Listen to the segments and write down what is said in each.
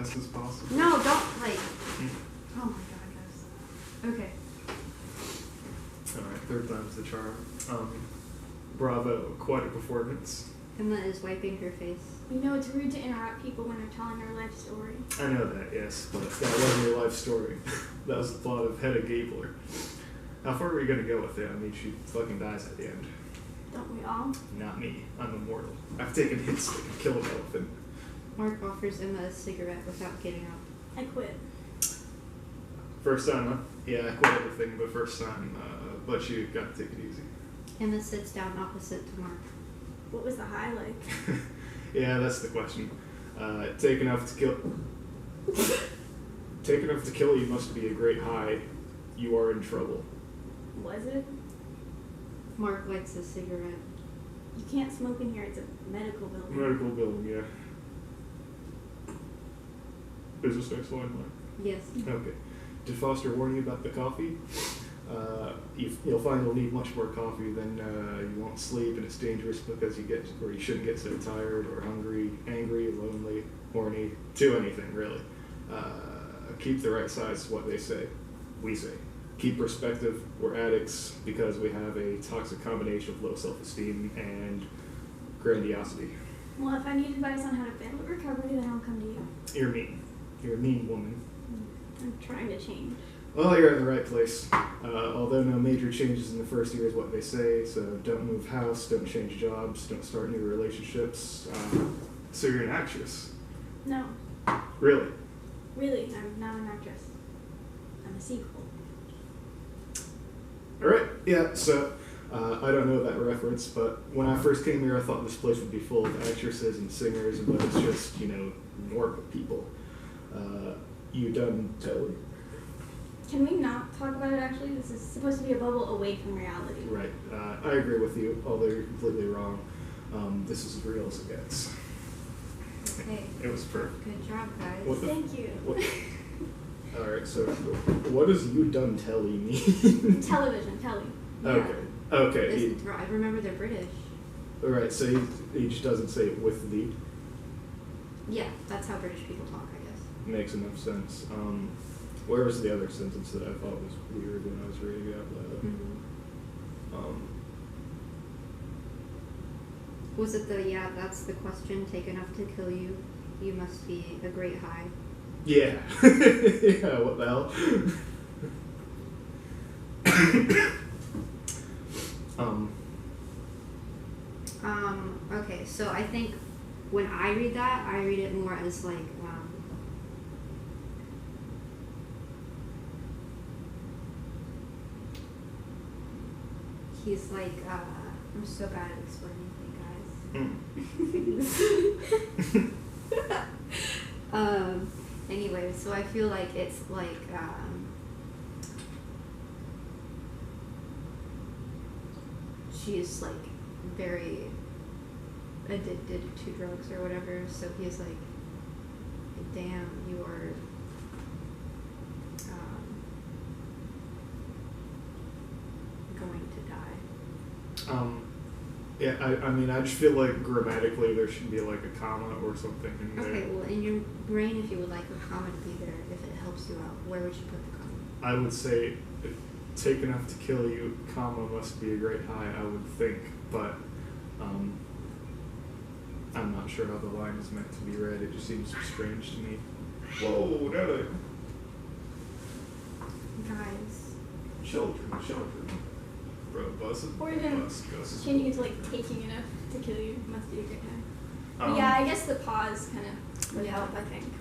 best as possible. No, don't, like... Oh my god, guys. Okay. Alright, third time's the charm. Bravo, quite a performance. Emma is wiping her face. You know it's rude to interrupt people when they're telling their life story. I know that, yes, but that wasn't your life story. That was the plot of Hedda Gabler. How far are you going to go with it? I mean, she fucking dies at the end. Don't we all? Not me. I'm immortal. I've taken hits that can kill an elephant. Mark offers Emma a cigarette without getting up. I quit. First time, huh? Yeah, I quit everything, but first time, but you gotta take it easy. Emma sits down opposite to Mark. What was the high like? Yeah, that's the question. Take enough to kill... Take enough to kill you must be a great high. You are in trouble. Was it? Mark lights a cigarette. You can't smoke in here, it's a medical building. Medical building, yeah. Is this next line, Mark? Yes. Okay. Did Foster warn you about the coffee? You'll find you'll need much more coffee, then you won't sleep, and it's dangerous because you shouldn't get so tired or hungry, angry, lonely, horny, do anything really. Keep the right size is what they say. We say. Keep perspective. We're addicts because we have a toxic combination of low self-esteem and grandiosity. Well, if I need advice on how to fail at recovery, then I'll come to you. You're mean. You're a mean woman. I'm trying to change. Well, you're in the right place. Although no major changes in the first year is what they say, so don't move house, don't change jobs, don't start new relationships. So you're an actress? No. Really? Really, I'm not an actress. I'm a sequel. Alright, yeah, so I don't know that reference, but when I first came here I thought this place would be full of actresses and singers, but it's just, normal people. You done Telly? Can we not talk about it actually? This is supposed to be a bubble away from reality. Right, I agree with you, although you're completely wrong. This is as real as it gets. Okay. It was perfect. Good job, guys. Thank you. Alright, so what does you done Telly mean? Television, telly. Yeah. Okay. I remember they're British. Alright, so he just doesn't say it with the. Yeah, that's how British people talk, I guess. Makes enough sense. Where was the other sentence that I thought was weird when I was reading it out loud? Mm-hmm. Was it that's the question, take enough to kill you, you must be a great high? Yeah. Yeah, what the hell? Okay, so I think when I read that, I read it more as like, he's like, I'm so bad at explaining things, guys. Anyway, so I feel like it's like, she's like very addicted to drugs or whatever, so he's like, damn, you are, going to die. Yeah, I mean, I just feel like grammatically there should be like a comma or something in there. Okay, well, in your brain, if you would like a comma to be there, if it helps you out, where would you put the comma? I would say, take enough to kill you, comma, must be a great high, I would think, but I'm not sure how the line is meant to be read. It just seems strange to me. Whoa, Nelly. Guys. Children. Bro, bus. Or even bus. changing it to like taking enough to kill you must be a great high. Yeah, I guess the pause kind of would help, I think.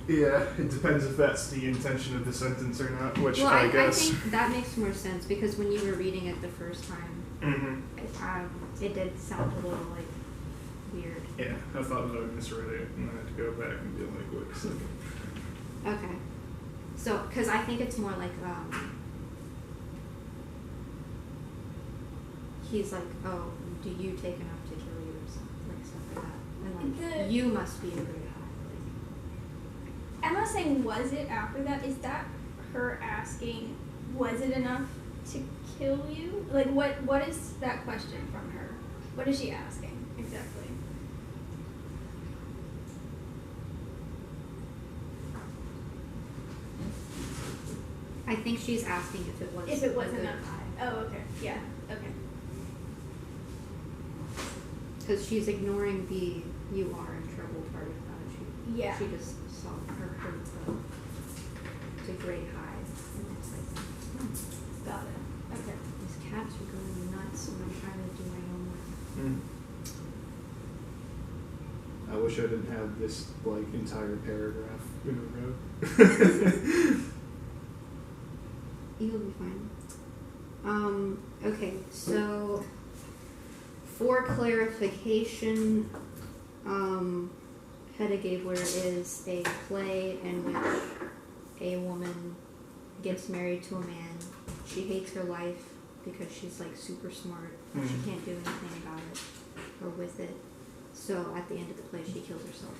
Yeah, it depends if that's the intention of the sentence or not, which well, I guess. I think that makes more sense because when you were reading it the first time, it did sound a little like weird. Yeah, I thought that I misread it and I had to go back and be like, wait a second. Okay. So, because I think it's more like, he's like, oh, do you take enough to kill you or something, like stuff like that. And like, you must be a great high. I'm not saying was it after that. Is that her asking, was it enough to kill you? Like, what is that question from her? What is she asking exactly? I think she's asking if it was. If it was a good enough. high. Oh, okay. Yeah. Okay. Because she's ignoring the "you are in trouble" part of that. Yeah. She just saw or heard the great high, and it's like, Got it. Okay. these cats are going nuts when I'm trying to do my homework. I wish I didn't have this like entire paragraph in a row. You'll be fine. Okay, so for clarification, Hedda Gabler is a play in which a woman gets married to a man. She hates her life because she's like super smart, but she can't do anything about it or with it. So at the end of the play, she kills herself.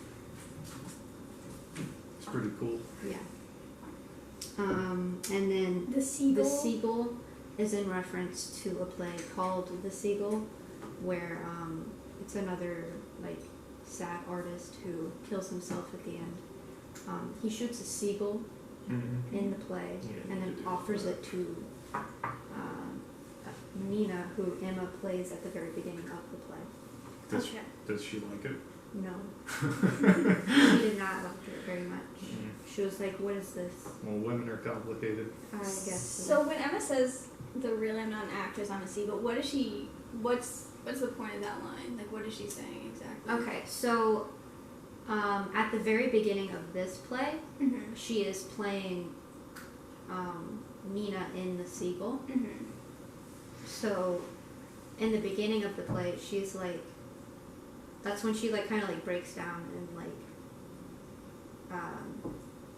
It's pretty cool. Yeah. And then The Seagull. The Seagull is in reference to a play called The Seagull, where it's another like sad artist who kills himself at the end. He shoots a seagull in the play and then offers it to Nina, who Emma plays at the very beginning of the play. Does she like it? No. She did not like it very much. She was like, what is this? Well, women are complicated. I guess So when Emma says the real I'm not an actress, I'm a seagull, what is she what's the point of that line? Like what is she saying exactly? Okay, so at the very beginning of this play, she is playing Nina in The Seagull. So in the beginning of the play, she's like, that's when she like kind of like breaks down and like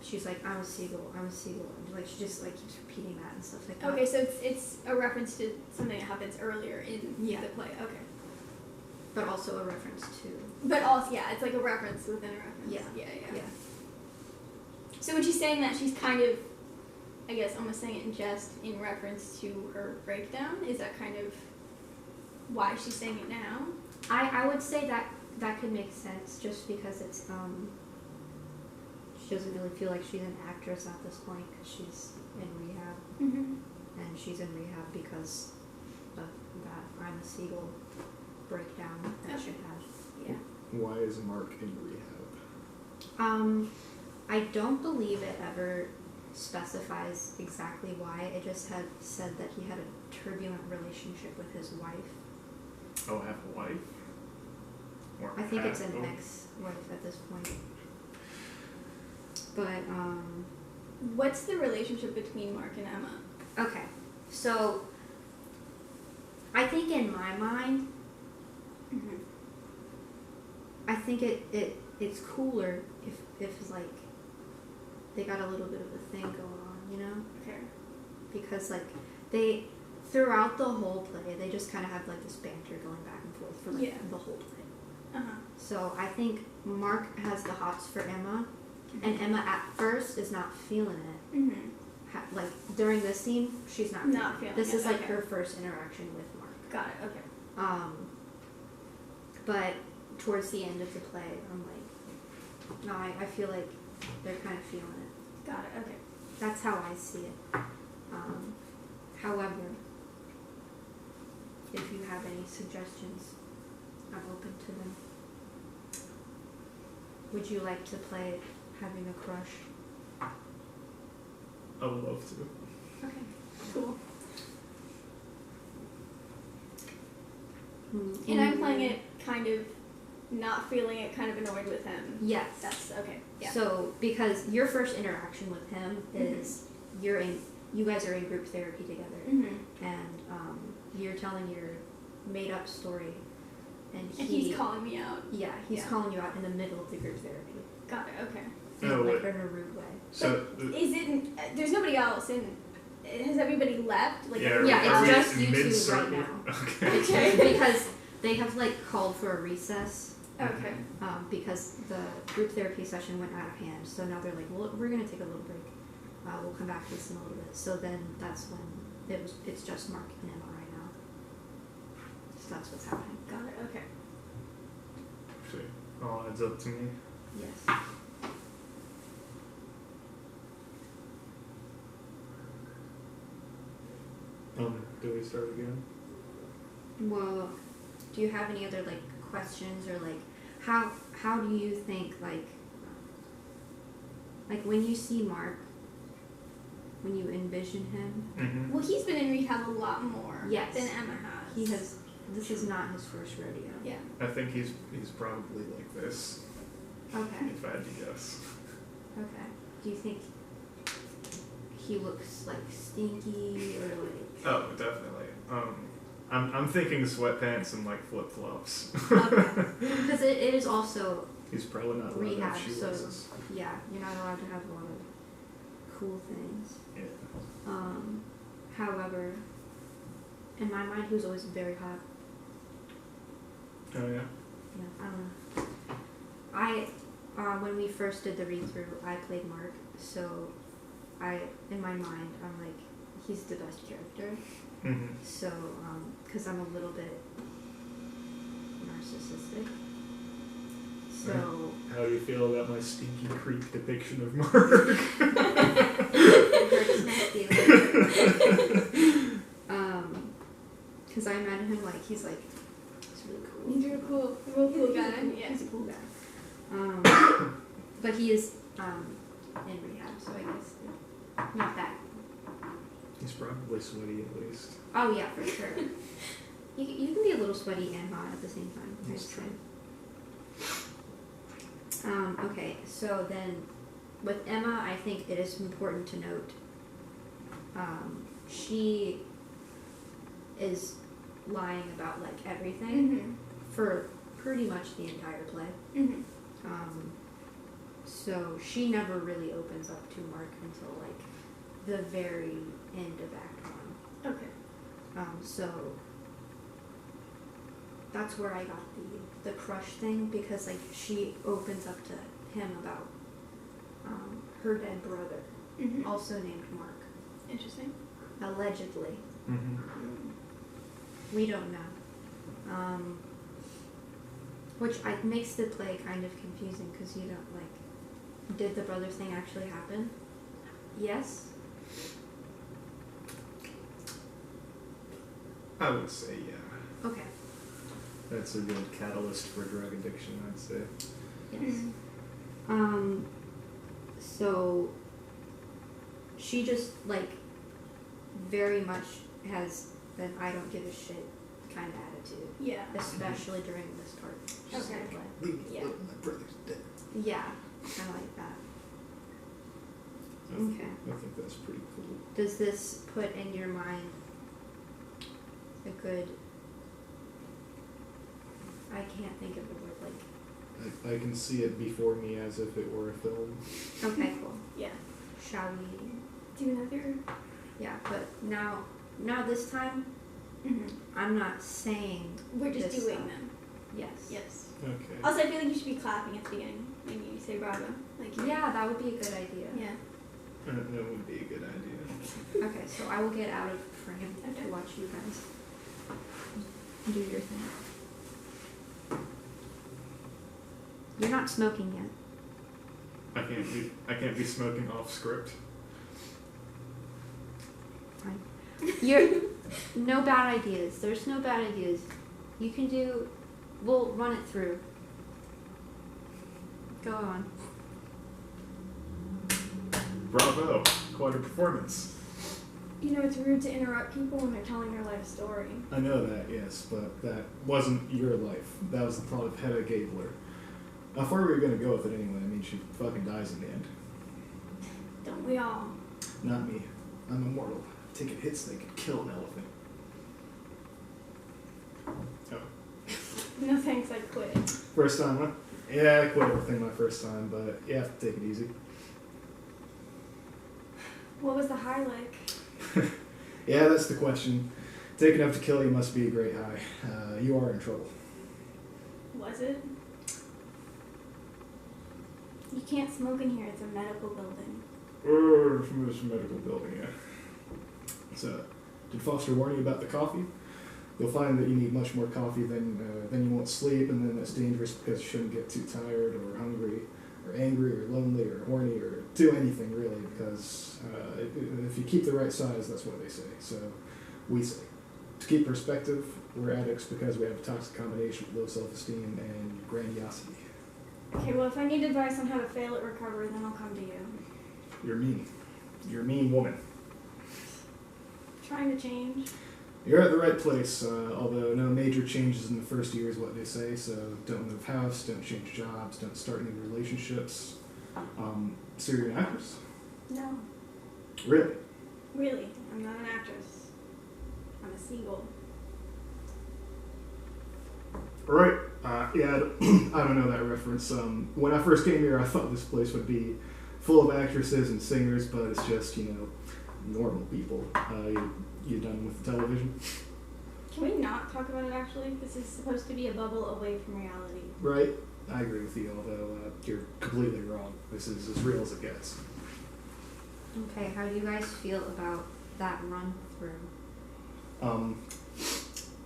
she's like, I'm a seagull, I'm a seagull, and like she just like keeps repeating that and stuff like that. Okay, so it's a reference to something that happens earlier in Yeah. the play. Okay. But also a reference to But also, yeah, it's like a reference within a reference. Yeah. Yeah. So when she's saying that, she's kind of, I guess, almost saying it in jest in reference to her breakdown. Is that kind of why she's saying it now? I would say that could make sense just because it's she doesn't really feel like she's an actress at this point because she's in rehab, and she's in rehab because of that I'm a seagull breakdown that she had. Yeah. Why is Mark in rehab? I don't believe it ever specifies exactly why. It just had said that he had a turbulent relationship with his wife. Oh, have a wife? Or I think it's have an a- ex-wife at this point. But, What's the relationship between Mark and Emma? okay. So, I think in my mind, I think it's cooler if like they got a little bit of a thing going on, you know? Okay. Because like they throughout the whole play they just kind of have like this banter going back and forth for like the whole play. So I think Mark has the hots for Emma, and Emma at first is not feeling it. Like during this scene, she's not feeling it. This is like her first interaction with Mark. Got it. Okay. But towards the end of the play, I'm like, no, I feel like they're kind of feeling it. Got it. Okay. That's how I see it. However, if you have any suggestions, I'm open to them. Would you like to play having a crush? I would love to. Okay. Cool. And I'm playing it kind of not feeling it, kind of annoyed with him. Yes. That's okay. Yeah. So, because your first interaction with him is you guys are in group therapy together, and you're telling your made-up story, and he's calling me out. Yeah, he's calling you out in the middle of the group therapy. Got it. Okay. Like in a rude way. So Is it? There's nobody else in. Has everybody left? Like yeah, it's just you two mid-circle? right now. Okay. Because they have like called for a recess. Okay. Because the group therapy session went out of hand, so now they're like, well, we're gonna take a little break. We'll come back to this in a little bit. So then that's when it's just Mark and Emma right now. So that's what's happening. Got it. Okay. Sweet. Oh, it's up to me. Yes. do we start again? Well, do you have any other like questions or like how do you think like when you see Mark, when you envision him? Mm-hmm. Well, he's been in rehab a lot more Yes. than Emma has. He has. This is not his first rodeo. Yeah. I think he's probably like this, Okay. if I had to guess. Okay. Do you think he looks like stinky or like? Oh, definitely. I'm thinking sweatpants and like flip flops. Okay. Because it is also He's probably not allowed to rehab, have so shoelaces. yeah, you're not allowed to have a lot of cool things. Yeah. However, in my mind, he was always very hot. Oh yeah. Yeah, I don't know. When we first did the read through, I played Mark, so in my mind, I'm like, he's the best character. Mm-hmm. So, because I'm a little bit narcissistic. So. How do you feel about my stinky creep depiction of Mark? It hurts my feelings. Because I imagine him like he's really cool. He's a real cool guy. Yeah. He's a cool guy. But he is in rehab, so I guess not that. He's probably sweaty at least. Oh yeah, for sure. You can be a little sweaty and hot at the same time. That's true. Okay, so then with Emma, I think it is important to note she is lying about like everything for pretty much the entire play. Mm-hmm. So she never really opens up to Mark until like the very end of Act 1. Okay. So that's where I got the crush thing, because like she opens up to him about her dead brother, also named Mark. Interesting. Allegedly. Mm-hmm. We don't know. Which makes the play kind of confusing because you don't like, did the brother thing actually happen? Yes? I would say yeah. Okay. That's a good catalyst for drug addiction, I'd say. Yes. So she just like very much has an I don't give a shit kind of attitude. Yeah. Especially during this part. She's Okay. like, Leave me Yeah. alone, my brother's dead. yeah, kind of like that. Okay. I think that's pretty cool. Does this put in your mind a good... I can't think of the word, like... I can see it before me as if it were a film. Okay, cool. Yeah. Shall we... Do another? Yeah, but now this time, I'm not saying We're just this doing stuff. them. Yes. Yes. Okay. Also, I feel like you should be clapping at the beginning when you say bravo. Like, Yeah, that would be a good idea. Yeah. That would be a good idea. Okay, so I will get out of frame Okay. to watch you guys do your thing. You're not smoking yet. I can't be smoking off script. Fine. You're no bad ideas. There's no bad ideas. You can do. We'll run it through. Go on. Bravo! Quite a performance. You know, it's rude to interrupt people when they're telling their life story. I know that, yes, but that wasn't your life. That was the thought of Hedda Gabler. How far were you going to go with it anyway? I mean, she fucking dies in the end. Don't we all? Not me. I'm immortal. Taking hits that could kill an elephant. Oh. No thanks, I quit. First time, huh? Yeah, I quit everything my first time, but you have to take it easy. What was the high like? Yeah, that's the question. Take enough to kill you must be a great high. You are in trouble. Was it? You can't smoke in here. It's a medical building. It's a medical building, yeah. So, did Foster warn you about the coffee? You'll find that you need much more coffee than you won't sleep, and then that's dangerous because you shouldn't get too tired or hungry or angry or lonely or horny or do anything really, because if you keep the right size, that's what they say. So We say. To keep perspective, we're addicts because we have a toxic combination of low self-esteem and grandiosity. Okay, well, if I need advice on how to fail at recovery, then I'll come to you. You're mean. You're a mean woman. Trying to change. You're at the right place, although no major changes in the first year is what they say, so don't move house, don't change jobs, don't start new relationships. So you're an actress? No. Really? Really, I'm not an actress. I'm a seagull. Right. Yeah, I don't know that reference. When I first came here, I thought this place would be full of actresses and singers, but it's just, normal people. You done with the television? Can we not talk about it, actually? This is supposed to be a bubble away from reality. Right. I agree with you, although you're completely wrong. This is as real as it gets. Okay, how do you guys feel about that run through?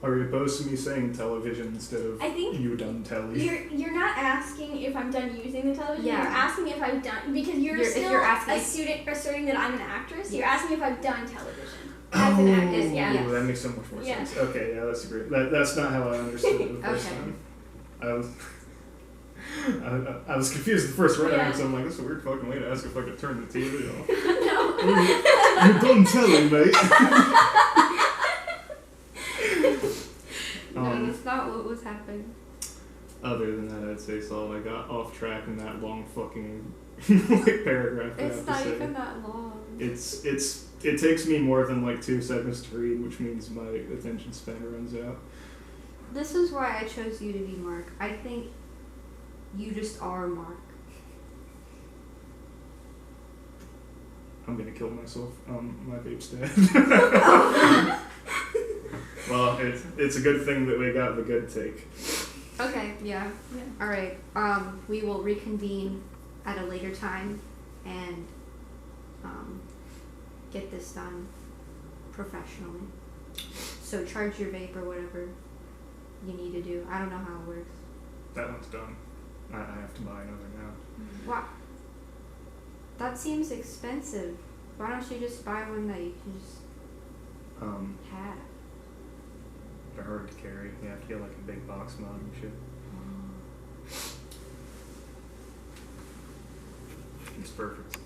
Are you opposed to me saying television instead of I think you done telly? You're not asking if I'm done using the television. Yeah. You're asking if I've done, because you're still asserting that I'm an actress. Yes. You're asking if I've done television as an actress. Yeah. Ooh, that makes so much more sense. Okay, yeah, that's great. That's not how I understood it the first time. I was confused the first round, so I'm like, that's a weird fucking way to ask if I could turn the TV off. No. You're done telling, mate. No, that's not what was happening. Other than that, I'd say solid. I got off track in that long fucking paragraph. It's not even that long. It takes me more than 2 seconds to read, which means my attention span runs out. This is why I chose you to be Mark. I think you just are Mark. I'm gonna kill myself. My vape's dead. Well, it's a good thing that we got the good take. Okay, yeah. Alright, we will reconvene at a later time and get this done professionally. So charge your vape or whatever you need to do. I don't know how it works. That one's done. I have to buy another now. Wow. That seems expensive. Why don't you just buy one that you can just have? They're hard to carry. You have to get a big box mod and shit. It's perfect.